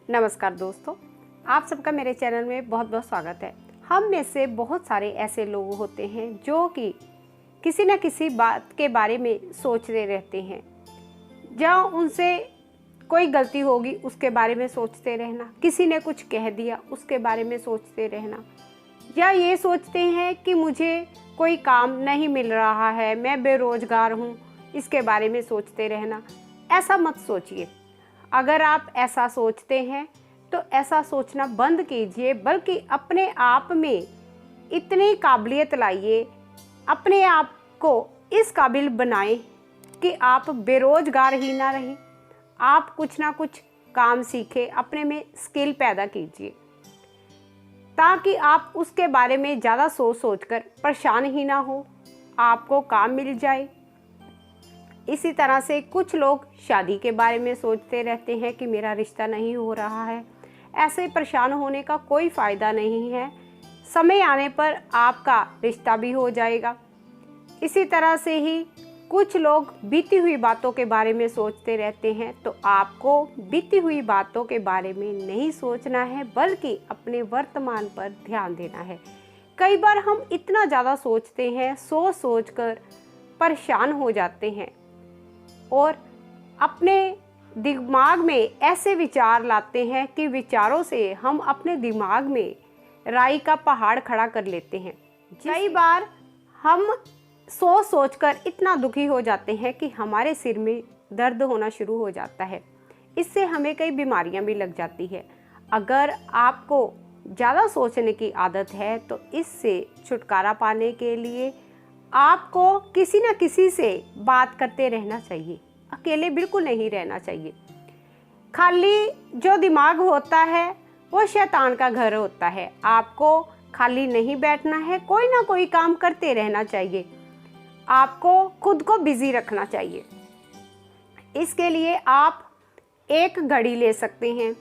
नमस्कार दोस्तों, आप सबका मेरे चैनल में बहुत बहुत स्वागत है। हम में से बहुत सारे ऐसे लोग होते हैं जो कि किसी न किसी बात के बारे में सोचते रहते हैं। जहाँ उनसे कोई गलती होगी उसके बारे में सोचते रहना, किसी ने कुछ कह दिया उसके बारे में सोचते रहना, या ये सोचते हैं कि मुझे कोई काम नहीं मिल रहा है, मैं बेरोजगार हूँ, इसके बारे में सोचते रहना। ऐसा मत सोचिए। अगर आप ऐसा सोचते हैं तो ऐसा सोचना बंद कीजिए, बल्कि अपने आप में इतनी काबिलियत लाइए, अपने आप को इस काबिल बनाएं कि आप बेरोजगार ही ना रहें। आप कुछ ना कुछ काम सीखें, अपने में स्किल पैदा कीजिए, ताकि आप उसके बारे में ज़्यादा सोच कर परेशान ही ना हो, आपको काम मिल जाए। इसी तरह से कुछ लोग शादी के बारे में सोचते रहते हैं कि मेरा रिश्ता नहीं हो रहा है। ऐसे परेशान होने का कोई फ़ायदा नहीं है, समय आने पर आपका रिश्ता भी हो जाएगा। इसी तरह से ही कुछ लोग बीती हुई बातों के बारे में सोचते रहते हैं, तो आपको बीती हुई बातों के बारे में नहीं सोचना है, बल्कि अपने वर्तमान पर ध्यान देना है। कई बार हम इतना ज़्यादा सोचते हैं, सोच कर परेशान हो जाते हैं और अपने दिमाग में ऐसे विचार लाते हैं कि विचारों से हम अपने दिमाग में राई का पहाड़ खड़ा कर लेते हैं। कई बार हम सोच कर इतना दुखी हो जाते हैं कि हमारे सिर में दर्द होना शुरू हो जाता है। इससे हमें कई बीमारियां भी लग जाती है। अगर आपको ज़्यादा सोचने की आदत है तो इससे छुटकारा पाने के लिए आपको किसी न किसी से बात करते रहना चाहिए, अकेले बिल्कुल नहीं रहना चाहिए। खाली जो दिमाग होता है वो शैतान का घर होता है। आपको खाली नहीं बैठना है, कोई ना कोई काम करते रहना चाहिए। आपको खुद को बिजी रखना चाहिए। इसके लिए आप एक घड़ी ले सकते हैं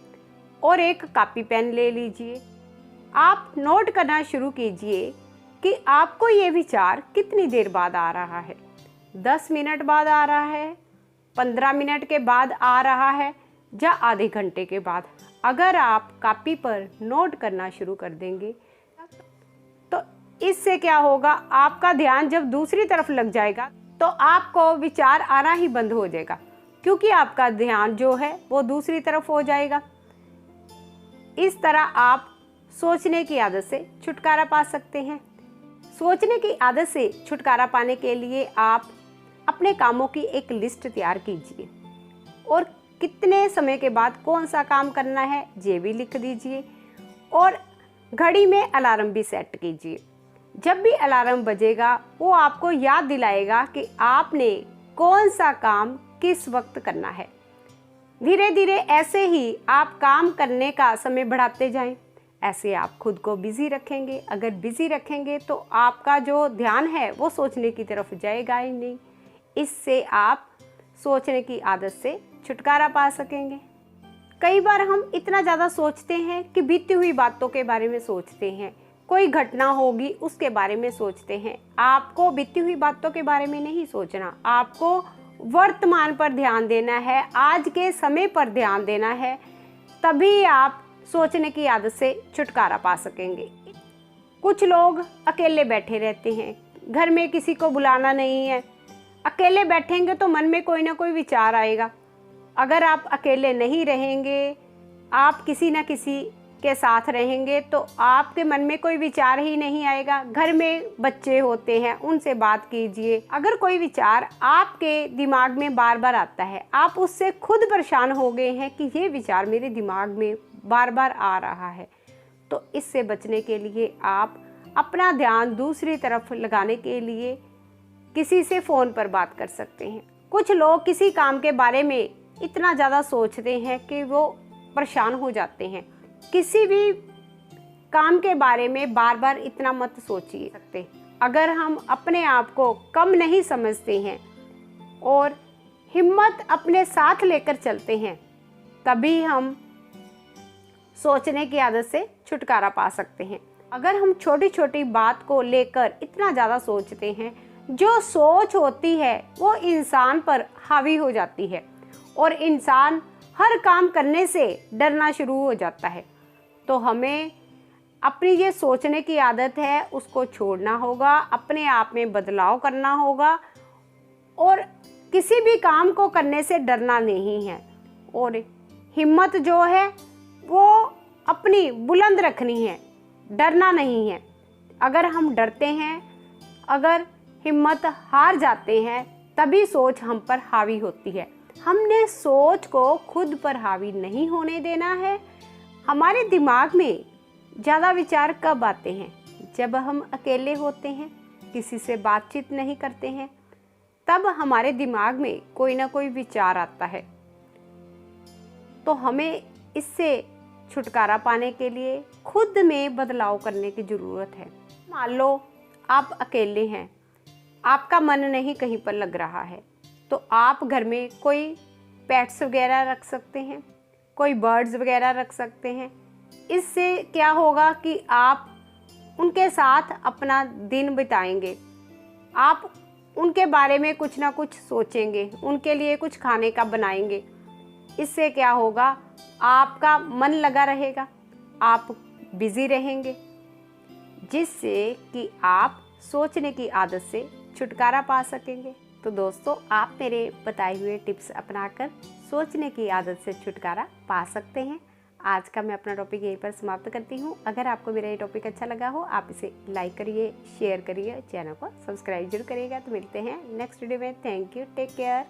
और एक कॉपी पेन ले लीजिए। आप नोट करना शुरू कीजिए कि आपको ये विचार कितनी देर बाद आ रहा है। 10 मिनट बाद आ रहा है, 15 मिनट के बाद आ रहा है, या आधे घंटे के बाद। अगर आप कॉपी पर नोट करना शुरू कर देंगे तो इससे क्या होगा, आपका ध्यान जब दूसरी तरफ लग जाएगा तो आपको विचार आना ही बंद हो जाएगा, क्योंकि आपका ध्यान जो है वो दूसरी तरफ हो जाएगा। इस तरह आप सोचने की आदत से छुटकारा पा सकते हैं। सोचने की आदत से छुटकारा पाने के लिए आप अपने कामों की एक लिस्ट तैयार कीजिए और कितने समय के बाद कौन सा काम करना है ये भी लिख दीजिए, और घड़ी में अलार्म भी सेट कीजिए। जब भी अलार्म बजेगा वो आपको याद दिलाएगा कि आपने कौन सा काम किस वक्त करना है। धीरे धीरे ऐसे ही आप काम करने का समय बढ़ाते जाएं। ऐसे आप खुद को बिजी रखेंगे। अगर बिजी रखेंगे तो आपका जो ध्यान है वो सोचने की तरफ जाएगा ही नहीं। इससे आप सोचने की आदत से छुटकारा पा सकेंगे। कई बार हम इतना ज़्यादा सोचते हैं कि बीती हुई बातों के बारे में सोचते हैं, कोई घटना होगी उसके बारे में सोचते हैं। आपको बीती हुई बातों के बारे में नहीं सोचना, आपको वर्तमान पर ध्यान देना है, आज के समय पर ध्यान देना है। तभी आप सोचने की आदत से छुटकारा पा सकेंगे। कुछ लोग अकेले बैठे रहते हैं, घर में किसी को बुलाना नहीं है। अकेले बैठेंगे तो मन में कोई ना कोई विचार आएगा। अगर आप अकेले नहीं रहेंगे, आप किसी न किसी के साथ रहेंगे तो आपके मन में कोई विचार ही नहीं आएगा। घर में बच्चे होते हैं, उनसे बात कीजिए। अगर कोई विचार आपके दिमाग में बार बार आता है, आप उससे खुद परेशान हो गए हैं कि ये विचार मेरे दिमाग में बार बार आ रहा है, तो इससे बचने के लिए आप अपना ध्यान दूसरी तरफ लगाने के लिए किसी से फ़ोन पर बात कर सकते हैं। कुछ लोग किसी काम के बारे में इतना ज़्यादा सोचते हैं कि वो परेशान हो जाते हैं। किसी भी काम के बारे में बार बार इतना मत सोचिए सकते। अगर हम अपने आप को कम नहीं समझते हैं और हिम्मत अपने साथ लेकर चलते हैं, तभी हम सोचने की आदत से छुटकारा पा सकते हैं। अगर हम छोटी छोटी बात को लेकर इतना ज़्यादा सोचते हैं, जो सोच होती है वो इंसान पर हावी हो जाती है और इंसान हर काम करने से डरना शुरू हो जाता है। तो हमें अपनी ये सोचने की आदत है उसको छोड़ना होगा, अपने आप में बदलाव करना होगा और किसी भी काम को करने से डरना नहीं है। और हिम्मत जो है वो अपनी बुलंद रखनी है, डरना नहीं है। अगर हम डरते हैं, अगर हिम्मत हार जाते हैं, तभी सोच हम पर हावी होती है। हमने सोच को खुद पर हावी नहीं होने देना है। हमारे दिमाग में ज़्यादा विचार कब आते हैं? जब हम अकेले होते हैं, किसी से बातचीत नहीं करते हैं, तब हमारे दिमाग में कोई ना कोई विचार आता है। तो हमें इससे छुटकारा पाने के लिए खुद में बदलाव करने की ज़रूरत है। मान लो आप अकेले हैं, आपका मन नहीं कहीं पर लग रहा है, तो आप घर में कोई पेट्स वगैरह रख सकते हैं, कोई बर्ड्स वगैरह रख सकते हैं। इससे क्या होगा कि आप उनके साथ अपना दिन बिताएंगे, आप उनके बारे में कुछ ना कुछ सोचेंगे, उनके लिए कुछ खाने का बनाएंगे। इससे क्या होगा, आपका मन लगा रहेगा, आप बिज़ी रहेंगे, जिससे कि आप सोचने की आदत से छुटकारा पा सकेंगे। तो दोस्तों, आप मेरे बताए हुए टिप्स अपनाकर सोचने की आदत से छुटकारा पा सकते हैं। आज का मैं अपना टॉपिक यहीं पर समाप्त करती हूँ। अगर आपको मेरा ये टॉपिक अच्छा लगा हो, आप इसे लाइक करिए, शेयर करिए, चैनल को सब्सक्राइब जरूर करिएगा। तो मिलते हैं नेक्स्ट वीडियो में। Thank you, take care.